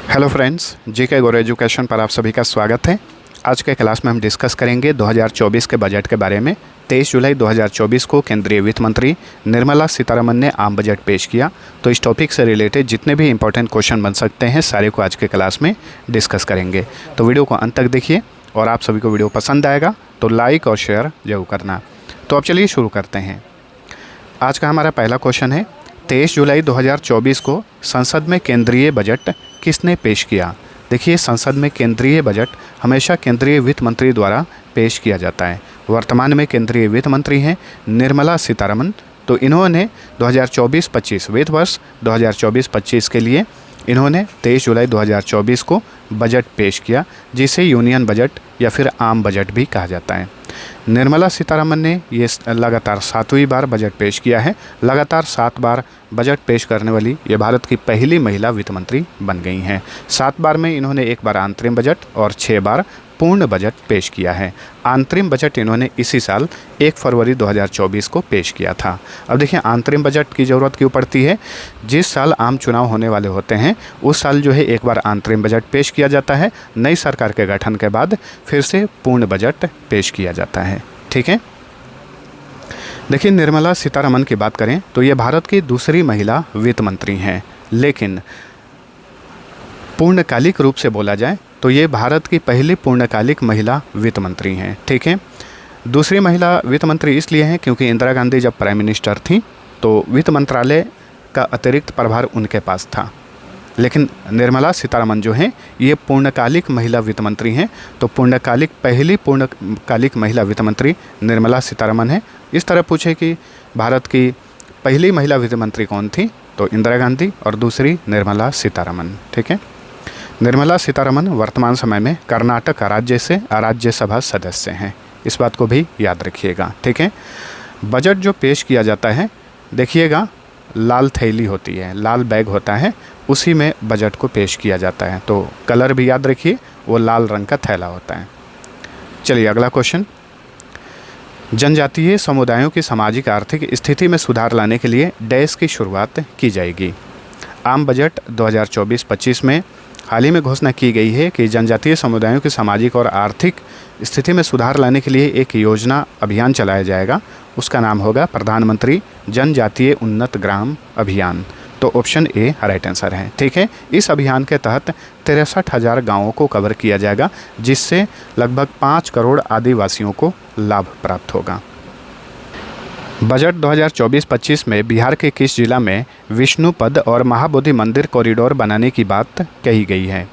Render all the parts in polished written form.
Hello friends, GK गौर education पर आप सभी का स्वागत है। आज के क्लास में हम डिस्कस करेंगे 2024 के बजट के बारे में। 23 जुलाई 2024 को केंद्रीय वित्त मंत्री निर्मला सीतारमण ने आम बजट पेश किया। तो इस टॉपिक से रिलेटेड जितने भी इंपॉर्टेंट क्वेश्चन बन सकते हैं सारे को आज के क्लास में डिस्कस करेंगे। तो वीडियो को अंत तक देखिए और आप सभी को वीडियो पसंद आएगा तो लाइक और शेयर जरूर करना। तो अब चलिए शुरू करते हैं। आज का हमारा पहला क्वेश्चन है, 23 जुलाई 2024 को संसद में केंद्रीय बजट किसने पेश किया। देखिए, संसद में केंद्रीय बजट हमेशा केंद्रीय वित्त मंत्री द्वारा पेश किया जाता है। वर्तमान में केंद्रीय वित्त मंत्री हैं निर्मला सीतारमण। तो इन्होंने 2024-25 वित्त वर्ष 2024-25 के लिए इन्होंने 23 जुलाई 2024 को बजट पेश किया, जिसे यूनियन बजट या फिर आम बजट भी कहा जाता है। निर्मला सीतारमण ने ये लगातार 7वीं बार बजट पेश किया है। लगातार 7 बार बजट पेश करने वाली ये भारत की पहली महिला वित्त मंत्री बन गई हैं। 7 बार में इन्होंने 1 बार अंतरिम बजट और 6 बार पूर्ण बजट पेश किया है। अंतरिम बजट इन्होंने इसी साल 1 फरवरी 2024 को पेश किया था। अब देखिए, अंतरिम बजट की ज़रूरत क्यों पड़ती है। जिस साल आम चुनाव होने वाले होते हैं उस साल जो है 1 बार अंतरिम बजट पेश किया जाता है। नई सरकार के गठन के बाद फिर से पूर्ण बजट पेश किया जाता है। ठीक है। देखिए, निर्मला सीतारमण की बात करें तो ये भारत की दूसरी महिला वित्त मंत्री हैं, लेकिन पूर्णकालिक रूप से बोला जाए तो ये भारत की पहली पूर्णकालिक महिला वित्त मंत्री हैं। ठीक है। दूसरी महिला वित्त मंत्री इसलिए हैं क्योंकि इंदिरा गांधी जब प्राइम मिनिस्टर थी तो वित्त मंत्रालय का अतिरिक्त प्रभार उनके पास था, लेकिन निर्मला सीतारमण जो हैं ये पूर्णकालिक महिला वित्त मंत्री हैं। तो पहली पूर्णकालिक महिला वित्त मंत्री निर्मला सीतारमण है। इस तरह पूछे कि भारत की पहली महिला वित्त मंत्री कौन थी, तो इंदिरा गांधी और दूसरी निर्मला सीतारमण। ठीक है। निर्मला सीतारमण वर्तमान समय में कर्नाटक राज्य से राज्यसभा सदस्य हैं। इस बात को भी याद रखिएगा। ठीक है। बजट जो पेश किया जाता है, देखिएगा, लाल थैली होती है, लाल बैग होता है, उसी में बजट को पेश किया जाता है। तो कलर भी याद रखिए, वो लाल रंग का थैला होता है। चलिए अगला क्वेश्चन। जनजातीय समुदायों की सामाजिक आर्थिक स्थिति में सुधार लाने के लिए डैश की शुरुआत की जाएगी। आम बजट 2024-25 में हाल ही में घोषणा की गई है कि जनजातीय समुदायों की सामाजिक और आर्थिक स्थिति में सुधार लाने के लिए एक योजना अभियान चलाया जाएगा। उसका नाम होगा प्रधानमंत्री जनजातीय उन्नत ग्राम अभियान। तो ऑप्शन ए राइट आंसर है। ठीक है। इस अभियान के तहत 63,000 गाँवों को कवर किया जाएगा, जिससे लगभग 5 करोड़ आदिवासियों को लाभ प्राप्त होगा। बजट 2024-25 में बिहार के किस जिला में विष्णुपद और महाबोधि मंदिर कॉरिडोर बनाने की बात कही गई है।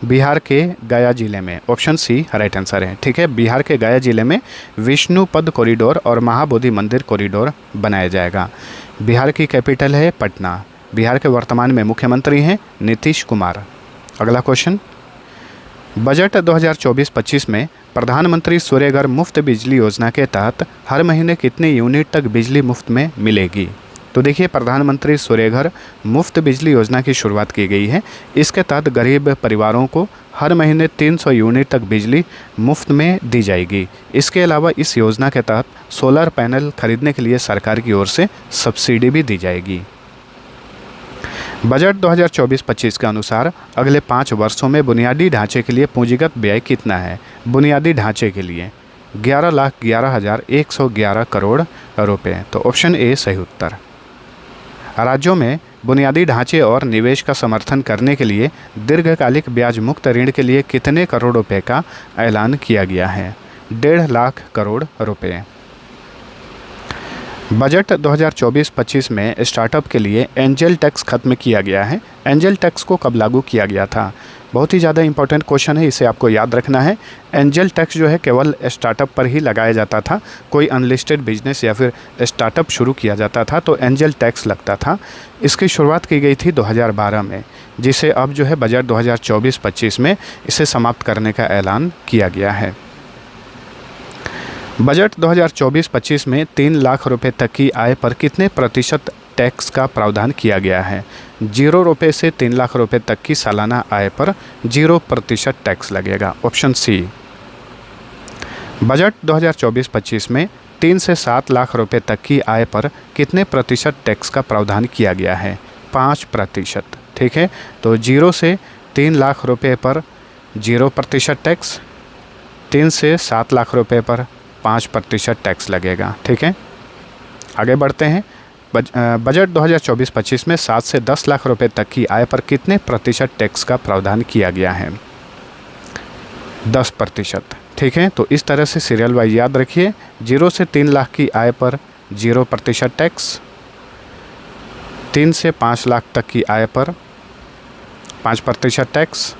बिहार के गया जिले में। ऑप्शन सी राइट आंसर है। ठीक है। बिहार के गया जिले में विष्णुपद कॉरिडोर और महाबोधि मंदिर कॉरिडोर बनाया जाएगा। बिहार की कैपिटल है पटना। बिहार के वर्तमान में मुख्यमंत्री हैं नीतीश कुमार। अगला क्वेश्चन। बजट 2024-25 में प्रधानमंत्री सूर्यघर मुफ्त बिजली योजना के तहत हर महीने कितने यूनिट तक बिजली मुफ्त में मिलेगी। तो देखिए, प्रधानमंत्री सूर्यघर मुफ्त बिजली योजना की शुरुआत की गई है। इसके तहत गरीब परिवारों को हर महीने 300 यूनिट तक बिजली मुफ्त में दी जाएगी। इसके अलावा इस योजना के तहत सोलर पैनल खरीदने के लिए सरकार की ओर से सब्सिडी भी दी जाएगी। बजट 2024-25 के अनुसार अगले 5 वर्षों में बुनियादी ढांचे के लिए पूंजीगत व्यय कितना है। बुनियादी ढांचे के लिए 11,11,111 करोड़ रुपए। तो ऑप्शन ए सही उत्तर। राज्यों में बुनियादी ढांचे और निवेश का समर्थन करने के लिए दीर्घकालिक ब्याज मुक्त ऋण के लिए कितने करोड़ रुपए का ऐलान किया गया है। 1.5 लाख करोड़ रुपए। बजट 2024-25 में स्टार्टअप के लिए एंजल टैक्स खत्म किया गया है। एंजल टैक्स को कब लागू किया गया था। बहुत ही ज़्यादा इंपॉर्टेंट क्वेश्चन है, इसे आपको याद रखना है। एंजल टैक्स जो है केवल स्टार्टअप पर ही लगाया जाता था। कोई अनलिस्टेड बिजनेस या फिर स्टार्टअप शुरू किया जाता था तो एंजल टैक्स लगता था। इसकी शुरुआत की गई थी 2012 में, जिसे अब जो है बजट 2024-25 में इसे समाप्त करने का ऐलान किया गया है। बजट 2024-25 में 3 लाख रुपए तक की आय पर कितने प्रतिशत टैक्स का प्रावधान किया गया है। 0 रुपये से 3 लाख रुपए तक की सालाना आय पर 0% टैक्स लगेगा। Option C. बजट 2024-25 में 3 से 7 लाख रुपए तक की आय पर कितने प्रतिशत टैक्स का प्रावधान किया गया है। 5%। ठीक है। तो 0 से 3 लाख रुपए पर 0% टैक्स, 3 से 7 लाख रुपए पर 5% टैक्स लगेगा। ठीक है, आगे बढ़ते हैं। बजट 2024-25 में 7 से 10 लाख रुपए तक की आय पर कितने प्रतिशत टैक्स का प्रावधान किया गया है? 10%। ठीक है, तो इस तरह से सीरियल वाइज याद रखिए। 0 से 3 लाख की आय पर 0% टैक्स, 3 से 5 लाख तक की आय पर 5% टैक्स,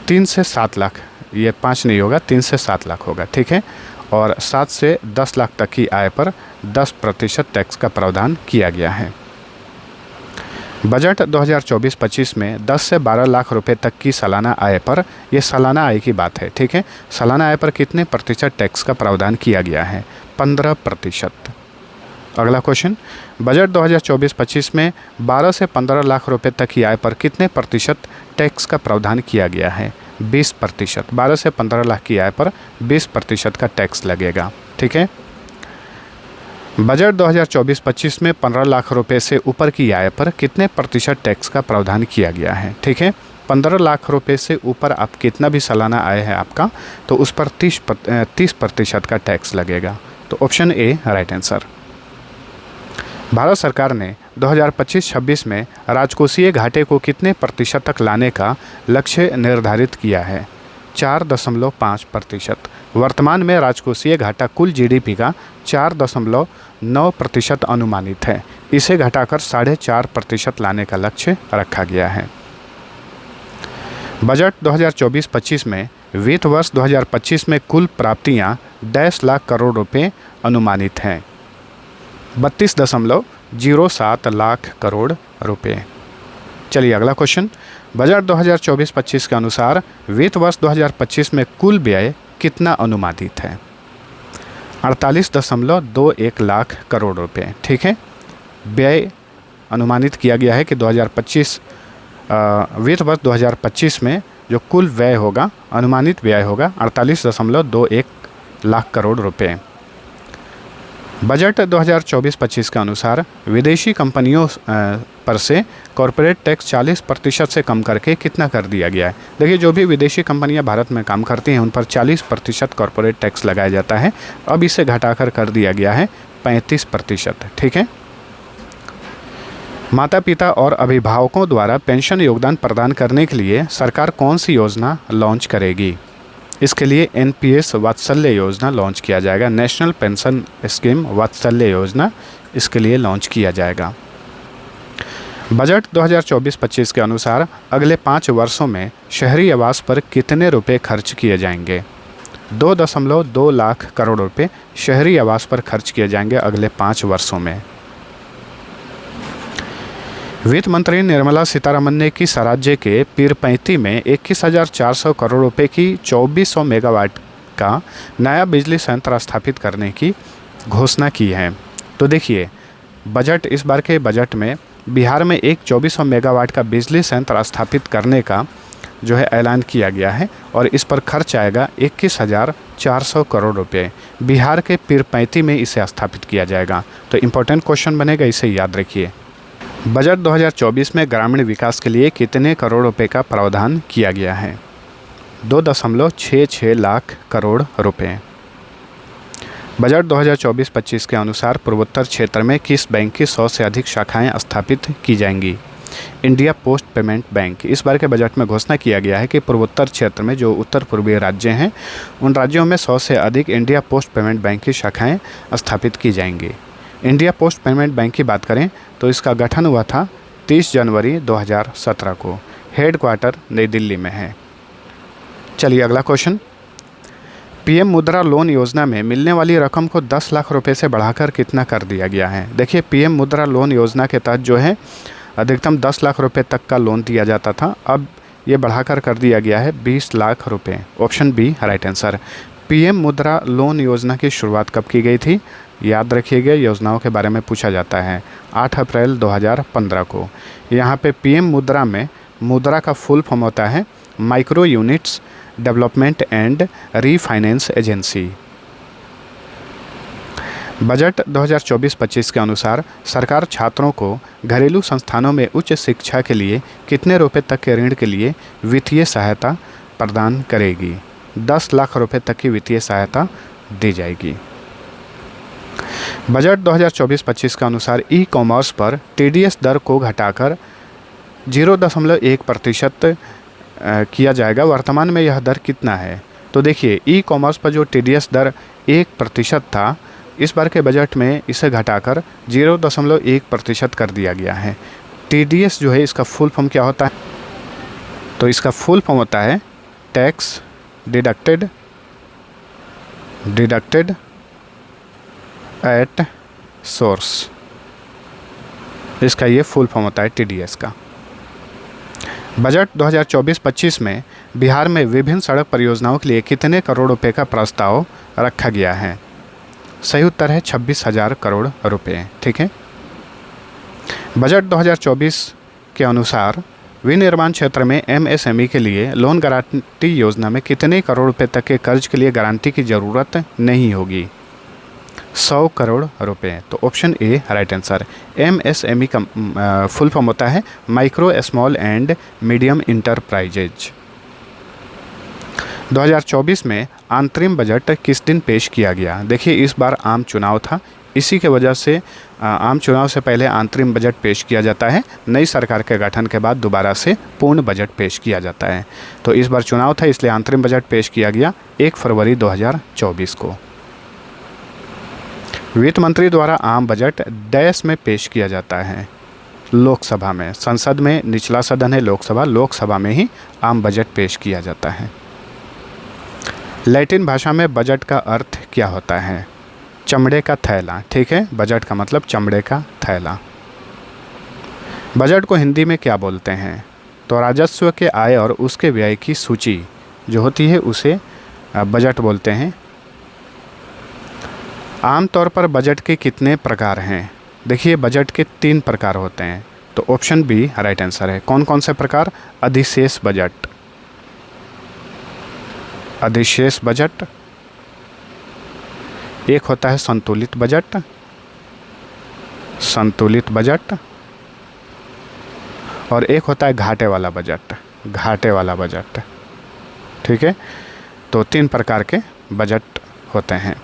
3 से 7 लाख, ये 5 नहीं होगा, 3 से 7 लाख होगा। ठीक है, और 7 से 10 लाख तक की आय पर 10% टैक्स का प्रावधान किया गया है। बजट 2024-25 में 10 से 12 लाख रुपए तक की सालाना आय पर, यह सालाना आय की बात है। ठीक है, सालाना आय पर कितने प्रतिशत टैक्स का प्रावधान किया गया है? 15%। अगला क्वेश्चन, बजट 2024-25 में 12 से 15 लाख रुपए तक की आय पर कितने प्रतिशत टैक्स का प्रावधान किया गया है? 20%। 12 से 15 लाख की आय पर 20% का टैक्स लगेगा। ठीक है, बजट 2024-25 में 15 लाख रुपए से ऊपर की आय पर कितने प्रतिशत टैक्स का प्रावधान किया गया है? ठीक है, 15 लाख रुपए से ऊपर आप कितना भी सालाना आय है आपका, तो उस पर 30% का टैक्स लगेगा। तो option A right answer. Bharat सरकार ने 2025-26 में राजकोषीय घाटे को कितने प्रतिशत तक लाने का लक्ष्य निर्धारित किया है? 4.5%। वर्तमान में राजकोषीय घाटा कुल जीडीपी का 4.9% अनुमानित है। इसे घटाकर 4.5% लाने का लक्ष्य रखा गया है। बजट 2024-25 में वित्त वर्ष 2025 में कुल प्राप्तियां 10 लाख करोड़ रुपए अनुमानित हैं। 32.07 लाख करोड़ रुपए। चलिए अगला क्वेश्चन, बजट 2024-25 के अनुसार वित्त वर्ष 2025 में कुल व्यय कितना अनुमानित है? 48.21 लाख करोड़ रुपए। ठीक है, व्यय अनुमानित किया गया है कि 2025 वित्त वर्ष 2025 में जो कुल व्यय होगा, अनुमानित व्यय होगा 48.21 लाख करोड़ रुपए। बजट 2024-25 के अनुसार विदेशी कंपनियों पर से कॉरपोरेट टैक्स 40% से कम करके कितना कर दिया गया है? देखिए, जो भी विदेशी कंपनियां भारत में काम करती हैं उन पर 40% कॉरपोरेट टैक्स लगाया जाता है। अब इसे घटाकर कर दिया गया है 35%। ठीक है, माता पिता और अभिभावकों द्वारा पेंशन योगदान प्रदान करने के लिए सरकार कौन सी योजना लॉन्च करेगी? इसके लिए एनपीएस वात्सल्य योजना लॉन्च किया जाएगा। नेशनल पेंशन स्कीम वात्सल्य योजना इसके लिए लॉन्च किया जाएगा। बजट 2024-25 के अनुसार अगले 5 वर्षों में शहरी आवास पर कितने रुपए खर्च किए जाएंगे? 2.2 लाख करोड़ रुपए शहरी आवास पर खर्च किए जाएंगे अगले 5 वर्षों में। वित्त मंत्री निर्मला सीतारमन ने किस राज्य के पीरपैंती में 21,400 करोड़ रुपए की 2400 मेगावाट का नया बिजली संयंत्र स्थापित करने की घोषणा की है? तो देखिए, बजट इस बार के बजट में बिहार में एक 2400 मेगावाट का बिजली संयंत्र स्थापित करने का जो है ऐलान किया गया है और इस पर खर्च आएगा 21,400 करोड़ रुपए। बिहार के पीरपैंती में इसे स्थापित किया जाएगा। तो इम्पोर्टेंट क्वेश्चन बनेगा, इसे याद रखिए। बजट 2024 में ग्रामीण विकास के लिए कितने करोड़ रुपए का प्रावधान किया गया है? 2.66 लाख करोड़ रुपए। बजट 2024-25 के अनुसार पूर्वोत्तर क्षेत्र में किस बैंक की 100 से अधिक शाखाएं स्थापित की जाएंगी? India post payment bank. इस बार के बजट में घोषणा किया गया है कि पूर्वोत्तर क्षेत्र में जो उत्तर पूर्वीय राज्य हैं उन राज्यों में 100 से अधिक इंडिया पोस्ट पेमेंट बैंक की शाखाएँ स्थापित की जाएंगी। इंडिया पोस्ट पेमेंट बैंक की बात करें तो इसका गठन हुआ था 30 जनवरी 2017 को। हेडक्वार्टर नई दिल्ली में है। चलिए अगला क्वेश्चन, पीएम मुद्रा लोन योजना में मिलने वाली रकम को 10 लाख रुपए से बढ़ाकर कितना कर दिया गया है? देखिए, पीएम मुद्रा लोन योजना के तहत जो है अधिकतम 10 लाख रुपए तक का लोन दिया जाता था, अब ये बढ़ाकर कर दिया गया है 20 लाख रुपए। Option B right answer. PM Mudra loan Yojana की शुरुआत कब की गई थी? याद रखिएगा, योजनाओं के बारे में पूछा जाता है। 8 अप्रैल 2015 को। यहाँ पे पीएम मुद्रा में मुद्रा का फुल फॉर्म होता है micro units development and refinance agency. Budget 2024-25 के अनुसार सरकार छात्रों को घरेलू संस्थानों में उच्च शिक्षा के लिए कितने रुपए तक के ऋण के लिए वित्तीय सहायता प्रदान करेगी? 10 लाख रुपए तक की वित्तीय सहायता दी जाएगी। बजट 2024-25 के अनुसार ई कॉमर्स पर टीडीएस दर को घटाकर 0.1% किया जाएगा। वर्तमान में यह दर कितना है? तो देखिए, ई कॉमर्स पर जो टीडीएस दर 1% था, इस बार के बजट में इसे घटाकर 0.1% कर दिया गया है। टीडीएस जो है, इसका फुल फॉर्म क्या होता है? तो इसका फुल फॉर्म होता है टैक्स डिडक्टेड एट सोर्स। इसका ये फुल फॉर्म होता है टीडीएस का। बजट 2024-25 में बिहार में विभिन्न सड़क परियोजनाओं के लिए कितने करोड़ रुपए का प्रस्ताव रखा गया है? सही उत्तर है 26,000 करोड़ रुपए। ठीक है। बजट 2024 के अनुसार विनिर्माण क्षेत्र में एमएसएमई के लिए लोन गारंटी योजना में कितने करोड़ रुपए तक के कर्ज के लिए गारंटी की ज़रूरत नहीं होगी? 100 करोड़ रुपए। तो option A right answer. MSME का फुल फॉर्म होता है micro small and medium enterprises. 2024 में अंतरिम बजट किस दिन पेश किया गया? देखिए, इस बार आम चुनाव था, इसी के वजह से आम चुनाव से पहले अंतरिम बजट पेश किया जाता है। नई सरकार के गठन के बाद दोबारा से पूर्ण बजट पेश किया जाता है। तो इस बार चुनाव था, इसलिए अंतरिम बजट पेश किया गया 1 फरवरी 2024 को। वित्त मंत्री द्वारा आम बजट देश में पेश किया जाता है लोकसभा में। संसद में निचला सदन है लोकसभा में ही आम बजट पेश किया जाता है। लैटिन भाषा में बजट का अर्थ क्या होता है? चमड़े का थैला। ठीक है, बजट का मतलब चमड़े का थैला। बजट को हिंदी में क्या बोलते हैं? तो राजस्व के आय और उसके व्यय की सूची जो होती है उसे बजट बोलते हैं। आमतौर पर बजट के कितने प्रकार हैं? देखिए, बजट के 3 प्रकार होते हैं। तो ऑप्शन बी राइट आंसर है। कौन कौन से प्रकार? अधिशेष बजट, एक होता है संतुलित बजट, और एक होता है घाटे वाला बजट। ठीक है, तो 3 प्रकार के बजट होते हैं।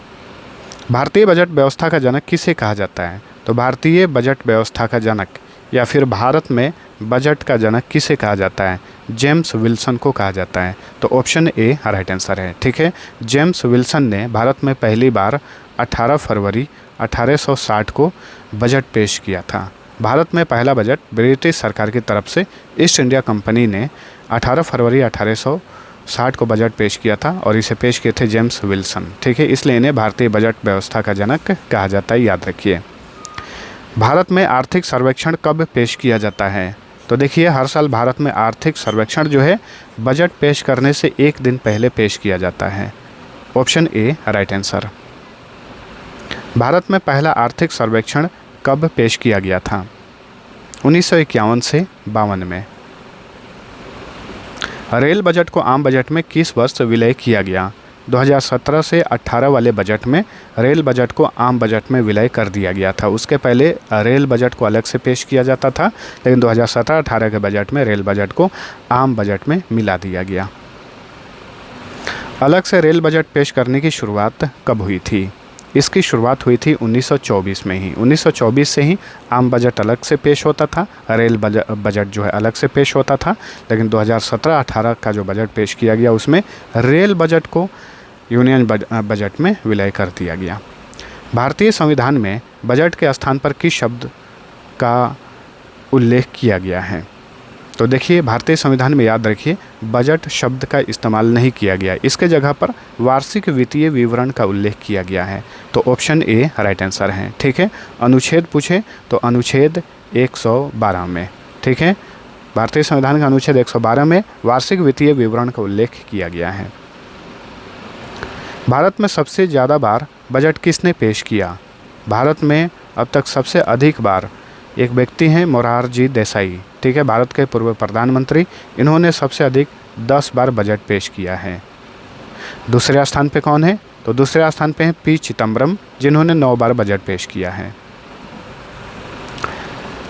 भारतीय बजट व्यवस्था का जनक किसे कहा जाता है? तो भारतीय बजट व्यवस्था का जनक या फिर भारत में बजट का जनक किसे कहा जाता है? जेम्स विल्सन को कहा जाता है। तो ऑप्शन ए राइट आंसर है। ठीक है, जेम्स विल्सन ने भारत में पहली बार 18 फरवरी 1860 को बजट पेश किया था। भारत में पहला बजट ब्रिटिश सरकार की तरफ से ईस्ट इंडिया कंपनी ने 18 फरवरी 1860 को बजट पेश किया था और इसे पेश किए थे जेम्स विल्सन। ठीक है, इसलिए इन्हें भारतीय बजट व्यवस्था का जनक कहा जाता है, याद रखिए। भारत में आर्थिक सर्वेक्षण कब पेश किया जाता है? तो देखिए, हर साल भारत में आर्थिक सर्वेक्षण जो है बजट पेश करने से 1 दिन पहले पेश किया जाता है। Option A right answer. Bharat में पहला आर्थिक सर्वेक्षण कब पेश किया गया था? 1951 से 52 में। रेल बजट को आम बजट में किस वर्ष विलय किया गया? 2017 से 18 वाले बजट में रेल बजट को आम बजट में विलय कर दिया गया था। उसके पहले रेल बजट को अलग से पेश किया जाता था, लेकिन 2017-18 के बजट में रेल बजट को आम बजट में मिला दिया गया। अलग से रेल बजट पेश करने की शुरुआत कब हुई थी? इसकी शुरुआत हुई थी 1924 में ही। 1924 से ही आम बजट अलग से पेश होता था, रेल बजट जो है अलग से पेश होता था, लेकिन 2017-18 का जो बजट पेश किया गया उसमें रेल बजट को यूनियन बजट में विलय कर दिया गया। भारतीय संविधान में बजट के स्थान पर किस शब्द का उल्लेख किया गया है? तो देखिए, भारतीय संविधान में याद रखिए बजट शब्द का इस्तेमाल नहीं किया गया, इसके जगह पर वार्षिक वित्तीय विवरण का उल्लेख किया गया है। तो ऑप्शन ए राइट आंसर है। ठीक है, अनुच्छेद पूछे तो अनुच्छेद 112 में। ठीक है, भारतीय संविधान का अनुच्छेद 112 में वार्षिक वित्तीय विवरण का उल्लेख किया गया है। भारत में सबसे ज़्यादा बार बजट किसने पेश किया? भारत में अब तक सबसे अधिक बार एक व्यक्ति हैं मोरारजी देसाई। ठीक है, भारत के पूर्व प्रधानमंत्री, इन्होंने सबसे अधिक 10 बार बजट पेश किया है। दूसरे स्थान पे कौन है? तो दूसरे स्थान पे हैं पी चिदम्बरम, जिन्होंने 9 बार बजट पेश किया है।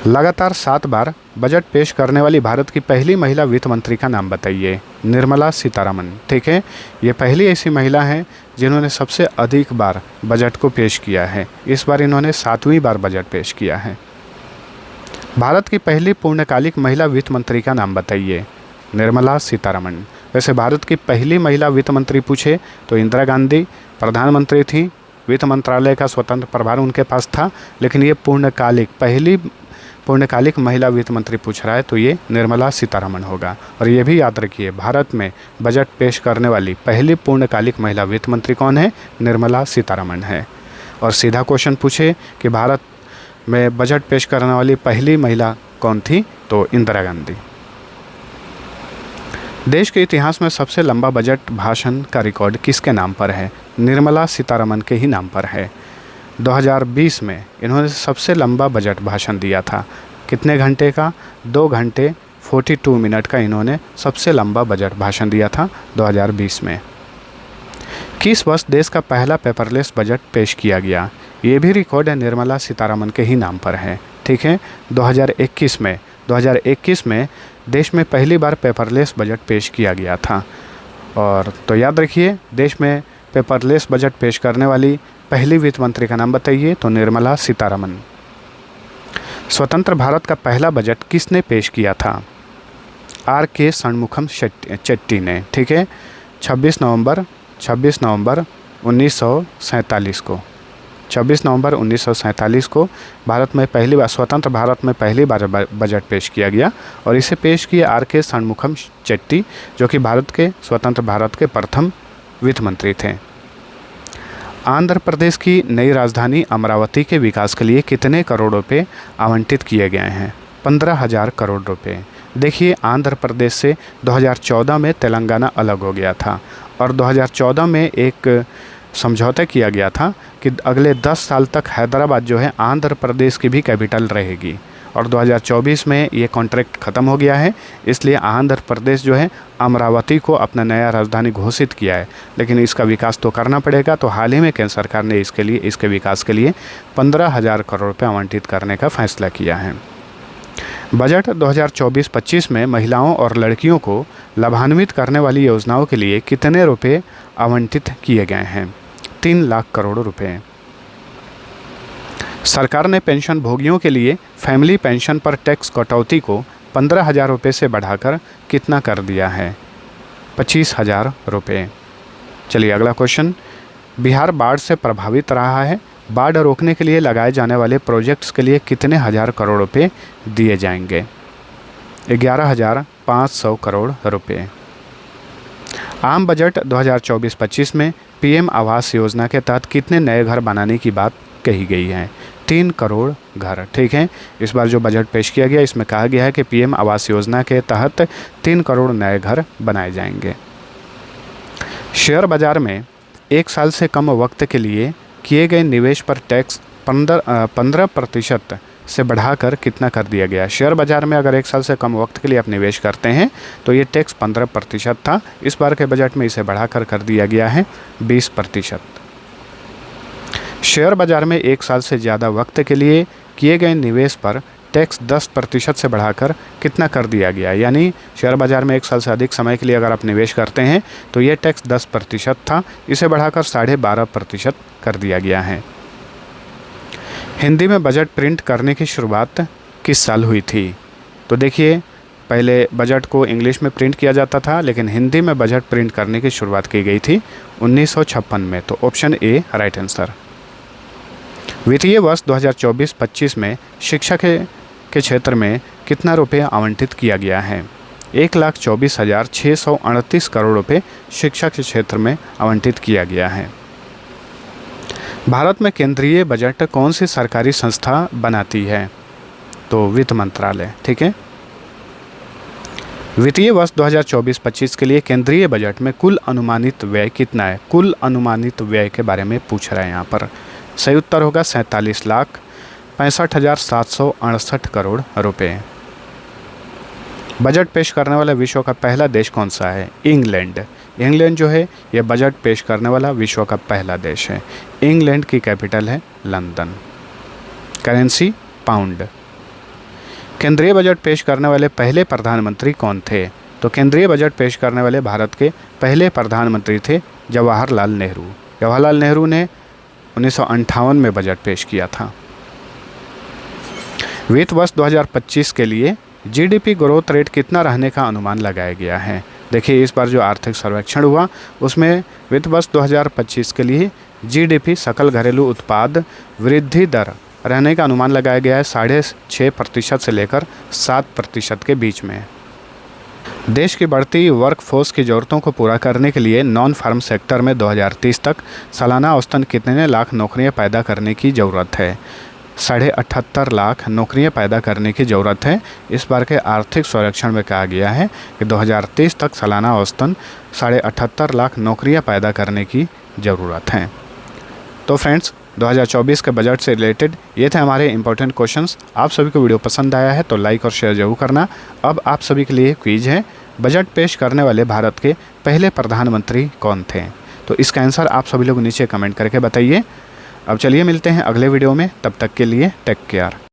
लगातार 7 बार बजट पेश करने वाली भारत की पहली महिला वित्त मंत्री का नाम बताइए। निर्मला सीतारमण, ठीक है। ये पहली ऐसी महिला हैं जिन्होंने सबसे अधिक बार बजट को पेश किया है। इस बार इन्होंने 7वीं बार बजट पेश किया है। भारत की पहली पूर्णकालिक महिला वित्त मंत्री का नाम बताइए। निर्मला सीतारमण। वैसे भारत की पहली महिला वित्त मंत्री पूछे तो इंदिरा गांधी प्रधानमंत्री थी, वित्त मंत्रालय का स्वतंत्र प्रभार उनके पास था, लेकिन ये पहली पूर्णकालिक महिला वित्त मंत्री पूछ रहा है तो ये निर्मला सीतारमण होगा। और ये भी याद रखिए, भारत में बजट पेश करने वाली पहली पूर्णकालिक महिला वित्त मंत्री कौन है? निर्मला सीतारमण है। और सीधा क्वेश्चन पूछे कि भारत में बजट पेश करने वाली पहली महिला कौन थी? तो इंदिरा गांधी। देश के इतिहास में सबसे लंबा बजट भाषण का रिकॉर्ड किसके नाम पर है? निर्मला सीतारमण के ही नाम पर है। 2020 में इन्होंने सबसे लंबा बजट भाषण दिया था। कितने घंटे का? 2 घंटे 42 मिनट का इन्होंने सबसे लंबा बजट भाषण दिया था 2020 में। किस वर्ष देश का पहला पेपरलेस बजट पेश किया गया? ये भी रिकॉर्ड है निर्मला सीतारमण के ही नाम पर है, ठीक है। 2021 में देश में पहली बार पेपरलेस बजट पेश किया गया था। और तो याद रखिए, देश में पेपरलेस बजट पेश करने वाली पहली वित्त मंत्री का नाम बताइए। तो निर्मला सीतारमण। स्वतंत्र भारत का पहला बजट किसने पेश किया था? R.K. षणमुखम चेट्टी ने, ठीक है। 26 नवंबर 1947 को 26 नवंबर 1947 को भारत में पहली बार स्वतंत्र भारत में पहली बार बजट पेश किया गया। और इसे पेश किए R.K. षणमुखम चेट्टी, जो कि स्वतंत्र भारत के प्रथम वित्त मंत्री थे। आंध्र प्रदेश की नई राजधानी अमरावती के विकास के लिए कितने करोड़ रुपए आवंटित किए गए हैं? 15,000 करोड़ रुपए। देखिए, आंध्र प्रदेश से 2014 में तेलंगाना अलग हो गया था और 2014 में एक समझौता किया गया था कि अगले 10 साल तक हैदराबाद जो है आंध्र प्रदेश की भी कैपिटल रहेगी। और 2024 में ये कॉन्ट्रैक्ट ख़त्म हो गया है, इसलिए आंध्र प्रदेश जो है अमरावती को अपना नया राजधानी घोषित किया है। लेकिन इसका विकास तो करना पड़ेगा। तो हाल ही में केंद्र सरकार ने इसके विकास के लिए 15,000 करोड़ रुपये आवंटित करने का फैसला किया है। बजट 2024-25 में महिलाओं और लड़कियों को लाभान्वित करने वाली योजनाओं के लिए कितने रुपए आवंटित किए गए हैं? 3 लाख करोड़ रुपए। सरकार ने पेंशन भोगियों के लिए फैमिली पेंशन पर टैक्स कटौती को 15,000 रुपये से बढ़ाकर कितना कर दिया है? 25,000 रुपये। चलिए अगला क्वेश्चन। बिहार बाढ़ से प्रभावित रहा है। बाढ़ रोकने के लिए लगाए जाने वाले प्रोजेक्ट्स के लिए कितने हज़ार करोड़ रुपए दिए जाएंगे? 11,500 करोड़ रुपए। आम बजट 2024-25 में PM आवास योजना के तहत कितने नए घर बनाने की बात कही गई है? 3 करोड़ घर, ठीक है। इस बार जो बजट पेश किया गया इसमें कहा गया है कि PM आवास योजना के तहत 3 करोड़ नए घर बनाए जाएंगे। शेयर बाजार में 1 साल से कम वक्त के लिए किए गए निवेश पर टैक्स 15% से बढ़ाकर कितना कर दिया गया? शेयर बाजार में अगर 1 साल से कम वक्त के लिए आप निवेश करते हैं तो ये टैक्स 15% था। इस बार के बजट में इसे बढ़ाकर कर दिया गया है 20%। शेयर बाजार में 1 साल से ज़्यादा वक्त के लिए किए गए निवेश पर टैक्स 10% से बढ़ाकर कितना कर दिया गया? यानी शेयर बाजार में 1 साल से अधिक समय के लिए अगर आप निवेश करते हैं तो ये टैक्स 10% था, इसे बढ़ाकर 12.5% कर दिया गया है। हिंदी में बजट प्रिंट करने की शुरुआत किस साल हुई थी? तो देखिए, पहले बजट को इंग्लिश में प्रिंट किया जाता था, लेकिन हिंदी में बजट प्रिंट करने की शुरुआत की गई थी 1956 में। तो ऑप्शन ए राइट आंसर। वित्तीय वर्ष 2024-25 में शिक्षा के क्षेत्र में कितना रुपये आवंटित किया गया है? 1,24,638 करोड़ रुपये शिक्षा के क्षेत्र में आवंटित किया गया है। भारत में केंद्रीय बजट कौन सी सरकारी संस्था बनाती है? तो वित्त मंत्रालय, ठीक है। वित्तीय वर्ष 2024-25 के लिए केंद्रीय बजट में कुल अनुमानित व्यय कितना है? कुल अनुमानित व्यय के बारे में पूछ रहा है यहाँ पर। सही उत्तर होगा 47,65,768 करोड़ रुपए। बजट पेश करने वाला विश्व का पहला देश कौन सा है? इंग्लैंड। इंग्लैंड जो है ये बजट पेश करने वाला विश्व का पहला देश है। इंग्लैंड की कैपिटल है लंदन। Currency pound. केंद्रीय बजट पेश करने वाले पहले प्रधानमंत्री कौन थे? तो केंद्रीय बजट पेश करने वाले भारत के पहले प्रधानमंत्री थे जवाहरलाल नेहरू। जवाहरलाल नेहरू ने 1958 में बजट पेश किया था। वित्त वर्ष 2025 के लिए जीडीपी ग्रोथ रेट कितना रहने का अनुमान लगाया गया है? देखिए, इस बार जो आर्थिक सर्वेक्षण हुआ उसमें वित्त वर्ष 2025 के लिए जीडीपी सकल घरेलू उत्पाद वृद्धि दर रहने का अनुमान लगाया गया है 6.5% से लेकर 7% के बीच में। देश की बढ़ती वर्कफोर्स की ज़रूरतों को पूरा करने के लिए नॉन फार्म सेक्टर में 2030 तक सालाना औसतन कितने लाख नौकरियां पैदा करने की ज़रूरत है? 78.5 लाख नौकरियां पैदा करने की ज़रूरत है। इस बार के आर्थिक सर्वेक्षण में कहा गया है कि 2030 तक सालाना औसतन 78.5 लाख नौकरियां पैदा करने की ज़रूरत है। तो फ्रेंड्स, 2024 के बजट से रिलेटेड ये थे हमारे इंपॉर्टेंट क्वेश्चंस। आप सभी को वीडियो पसंद आया है तो लाइक और शेयर जरूर करना। अब आप सभी के लिए क्विज है, बजट पेश करने वाले भारत के पहले प्रधानमंत्री कौन थे? तो इसका आंसर आप सभी लोग नीचे कमेंट करके बताइए। अब चलिए मिलते हैं अगले वीडियो में, तब तक के लिए टेक केयर।